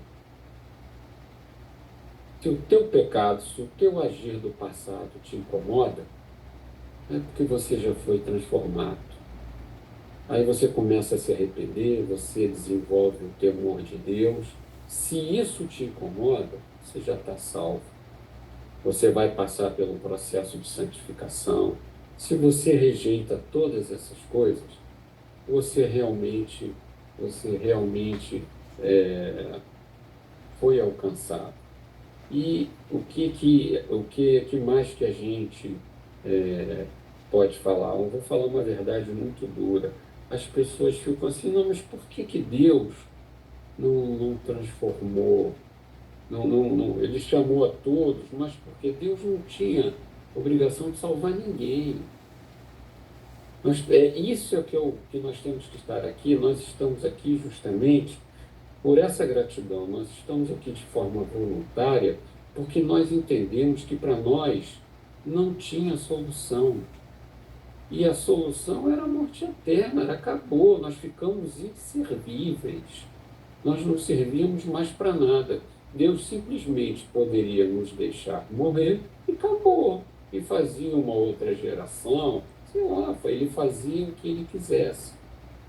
Se o teu pecado, se o teu agir do passado te incomoda, é porque você já foi transformado. Aí você começa a se arrepender, você desenvolve o temor de Deus. Se isso te incomoda, você já está salvo. Você vai passar pelo processo de santificação. Se você rejeita todas essas coisas, você realmente, você realmente foi alcançado. E o que mais que a gente é, pode falar? Eu vou falar uma verdade muito dura. As pessoas ficam assim, não, mas por que que Deus não transformou? Ele chamou a todos, mas porque Deus não tinha obrigação de salvar ninguém. Isso é que nós temos que estar aqui. Nós estamos aqui justamente por essa gratidão. Nós estamos aqui de forma voluntária porque nós entendemos que para nós não tinha solução. E a solução era a morte eterna, acabou, nós ficamos inservíveis. Nós não servíamos mais para nada. Deus simplesmente poderia nos deixar morrer e acabou. E fazia uma outra geração, sei lá, ele fazia o que ele quisesse.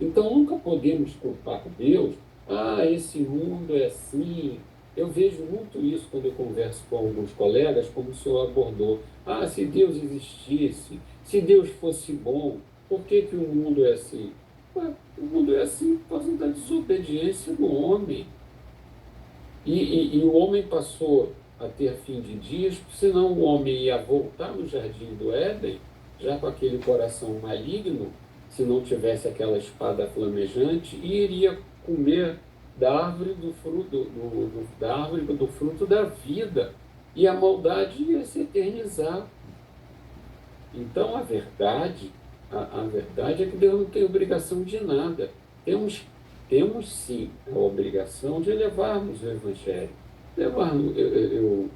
Então nunca podemos culpar Deus. Ah, esse mundo é assim. Eu vejo muito isso quando eu converso com alguns colegas, como o senhor abordou. Ah, se Deus existisse, se Deus fosse bom, por que que o mundo é assim? Ué, o mundo é assim por causa da desobediência do homem. E o homem passou a ter fim de dias, senão o homem ia voltar no jardim do Éden, já com aquele coração maligno, se não tivesse aquela espada flamejante, e iria comer da árvore do fruto, da árvore do fruto da vida. E a maldade ia se eternizar. Então, a verdade é que Deus não tem obrigação de nada. Temos sim a obrigação de levarmos o Evangelho. Levarmos, eu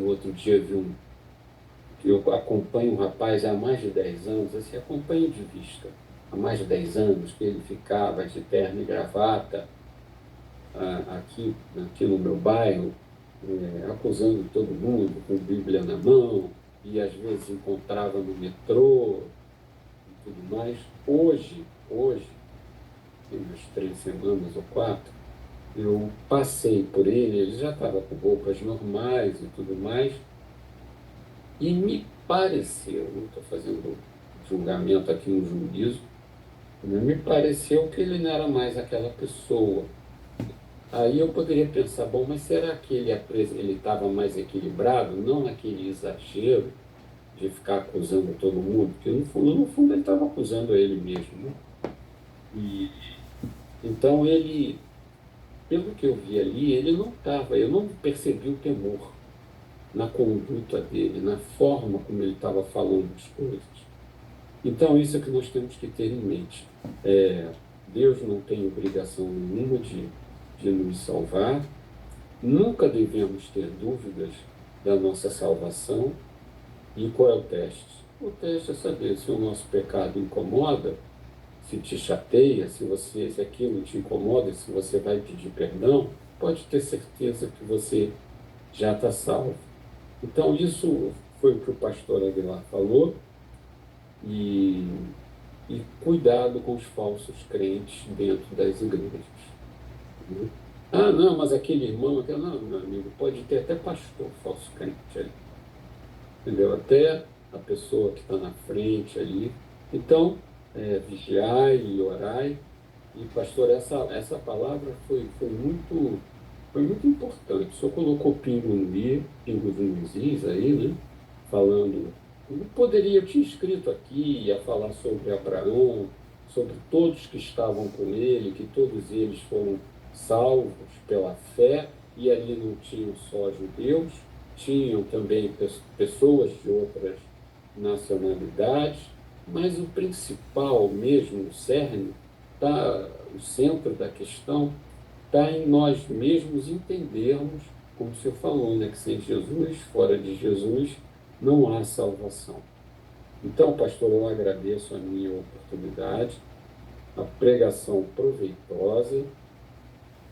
outro dia vi eu acompanho um rapaz há mais de 10 anos, assim, acompanho de vista, há mais de 10 anos, que ele ficava de terno e gravata aqui no meu bairro, acusando todo mundo, com Bíblia na mão, e às vezes encontrava no metrô e tudo mais. Hoje, tem umas 3 semanas ou 4, eu passei por ele já estava com roupas normais e tudo mais, e me pareceu, não estou fazendo julgamento aqui, um juízo, me pareceu que ele não era mais aquela pessoa. Aí eu poderia pensar, bom, mas será que ele estava mais equilibrado, não naquele exagero de ficar acusando todo mundo? Porque no fundo ele estava acusando ele mesmo, né? E, então pelo que eu vi ali, ele não estava, eu não percebi o temor na conduta dele, na forma como ele estava falando as coisas. Então isso é que nós temos que ter em mente. Deus não tem obrigação nenhuma de nos salvar. Nunca devemos ter dúvidas da nossa salvação. E qual é o teste? O teste é saber se o nosso pecado incomoda, se te chateia, se aquilo te incomoda, se você vai pedir perdão, pode ter certeza que você já está salvo. Então, isso foi o que o pastor Aguilar falou, e, e cuidado com os falsos crentes dentro das igrejas, né? Ah, não, mas aquele irmão, não, meu amigo, pode ter até pastor falso crente ali, entendeu? Até a pessoa que está na frente ali. Então, vigiai e orai. E, pastor, essa palavra foi muito foi muito importante. O senhor colocou pingo no i, pingos nos is aí, né? Falando, eu poderia, eu tinha escrito aqui, ia falar sobre Abraão, sobre todos que estavam com ele, que todos eles foram salvos pela fé, e ali não tinham só judeus, tinham também pessoas de outras nacionalidades, mas o principal mesmo, o cerne, o centro da questão, está em nós mesmos entendermos, como o senhor falou, né, que sem Jesus, fora de Jesus, não há salvação. Então, pastor, eu agradeço a minha oportunidade, a pregação proveitosa,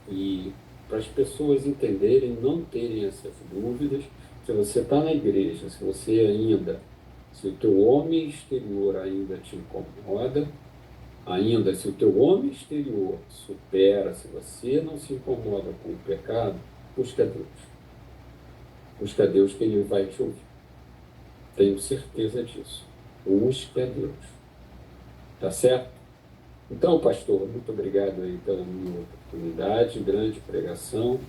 e para as pessoas entenderem, não terem essas dúvidas. Se você está na igreja, se o teu homem exterior ainda te incomoda, ainda se o teu homem exterior supera, se você não se incomoda com o pecado, busca Deus. Busca Deus que Ele vai te ouvir. Tenho certeza disso. Busca Deus. Tá certo? Então, pastor, muito obrigado aí pela minha oportunidade, grande pregação.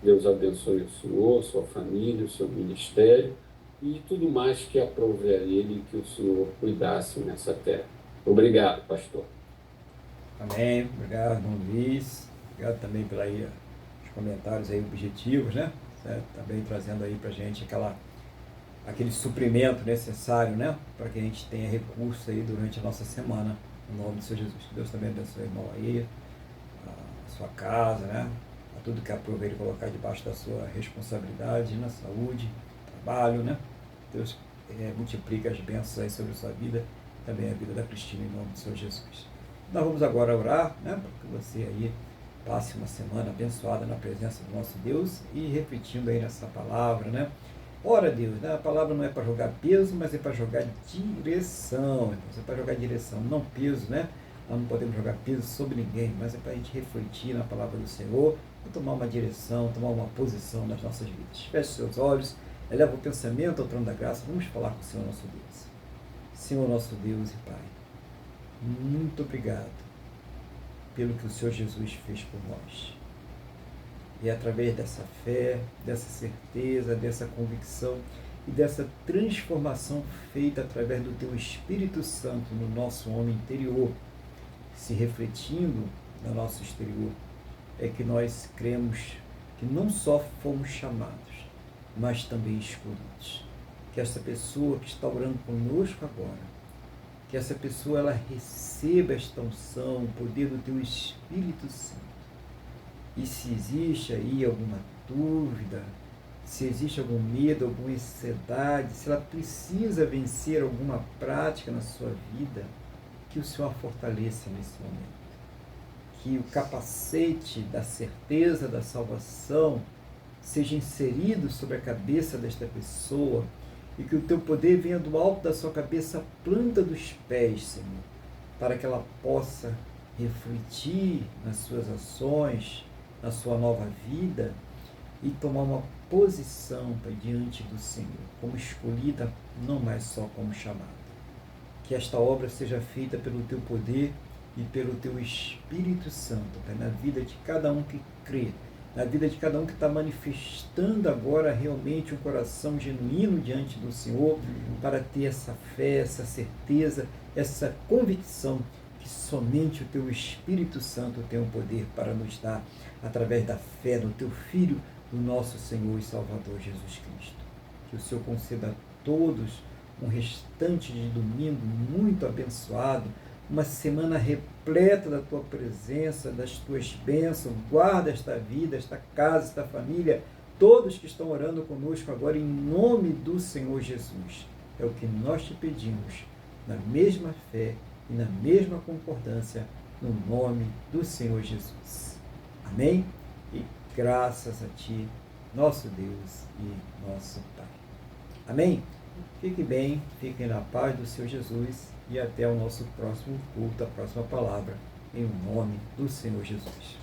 Deus abençoe o senhor, sua família, o seu ministério e tudo mais que aprove a Ele que o senhor cuidasse nessa terra. Obrigado, pastor. Amém. Obrigado, irmão Luiz. Obrigado também pelos comentários aí objetivos, né? Certo? Também trazendo aí pra gente aquele suprimento necessário, né? Para que a gente tenha recurso aí durante a nossa semana, no nome do Senhor Jesus. Que Deus também abençoe o irmão aí, a sua casa, né? A tudo que aprove ele colocar debaixo da sua responsabilidade, na saúde, trabalho, né? Deus multiplica as bênçãos aí sobre a sua vida, também a vida da Cristina, em nome do Senhor Jesus. Nós vamos agora orar, né? Para que você aí passe uma semana abençoada na presença do nosso Deus e refletindo aí nessa palavra, né? Ora, Deus, né? A palavra não é para jogar peso, mas é para jogar direção. Então, é para jogar direção, não peso, né? Nós não podemos jogar peso sobre ninguém, mas é para a gente refletir na palavra do Senhor e tomar uma direção, tomar uma posição nas nossas vidas. Feche seus olhos, eleva o pensamento ao trono da graça. Vamos falar com o Senhor nosso Deus. Senhor nosso Deus e Pai, muito obrigado pelo que o Senhor Jesus fez por nós. E através dessa fé, dessa certeza, dessa convicção e dessa transformação feita através do Teu Espírito Santo no nosso homem interior, se refletindo no nosso exterior, é que nós cremos que não só fomos chamados, mas também escolhidos. Que essa pessoa que está orando conosco agora, que essa pessoa ela receba esta unção, o poder do Teu Espírito Santo. E se existe aí alguma dúvida, se existe algum medo, alguma ansiedade, se ela precisa vencer alguma prática na sua vida, que o Senhor a fortaleça nesse momento. Que o capacete da certeza da salvação seja inserido sobre a cabeça desta pessoa e que o Teu poder venha do alto da sua cabeça à planta dos pés, Senhor, para que ela possa refletir nas suas ações, na sua nova vida e tomar uma posição diante do Senhor, como escolhida, não mais só como chamada. Que esta obra seja feita pelo Teu poder e pelo Teu Espírito Santo, Pai, na vida de cada um que crê, na vida de cada um que está manifestando agora realmente um coração genuíno diante do Senhor, para ter essa fé, essa certeza, essa convicção que somente o Teu Espírito Santo tem o poder para nos dar, através da fé no Teu Filho, no nosso Senhor e Salvador Jesus Cristo. Que o Senhor conceda a todos um restante de domingo muito abençoado, uma semana repleta da Tua presença, das Tuas bênçãos. Guarda esta vida, esta casa, esta família, todos que estão orando conosco agora, em nome do Senhor Jesus. É o que nós te pedimos, na mesma fé e na mesma concordância, no nome do Senhor Jesus. Amém? E graças a Ti, nosso Deus e nosso Pai. Amém? Fique bem, fiquem na paz do Senhor Jesus e até o nosso próximo culto, a próxima palavra, em nome do Senhor Jesus.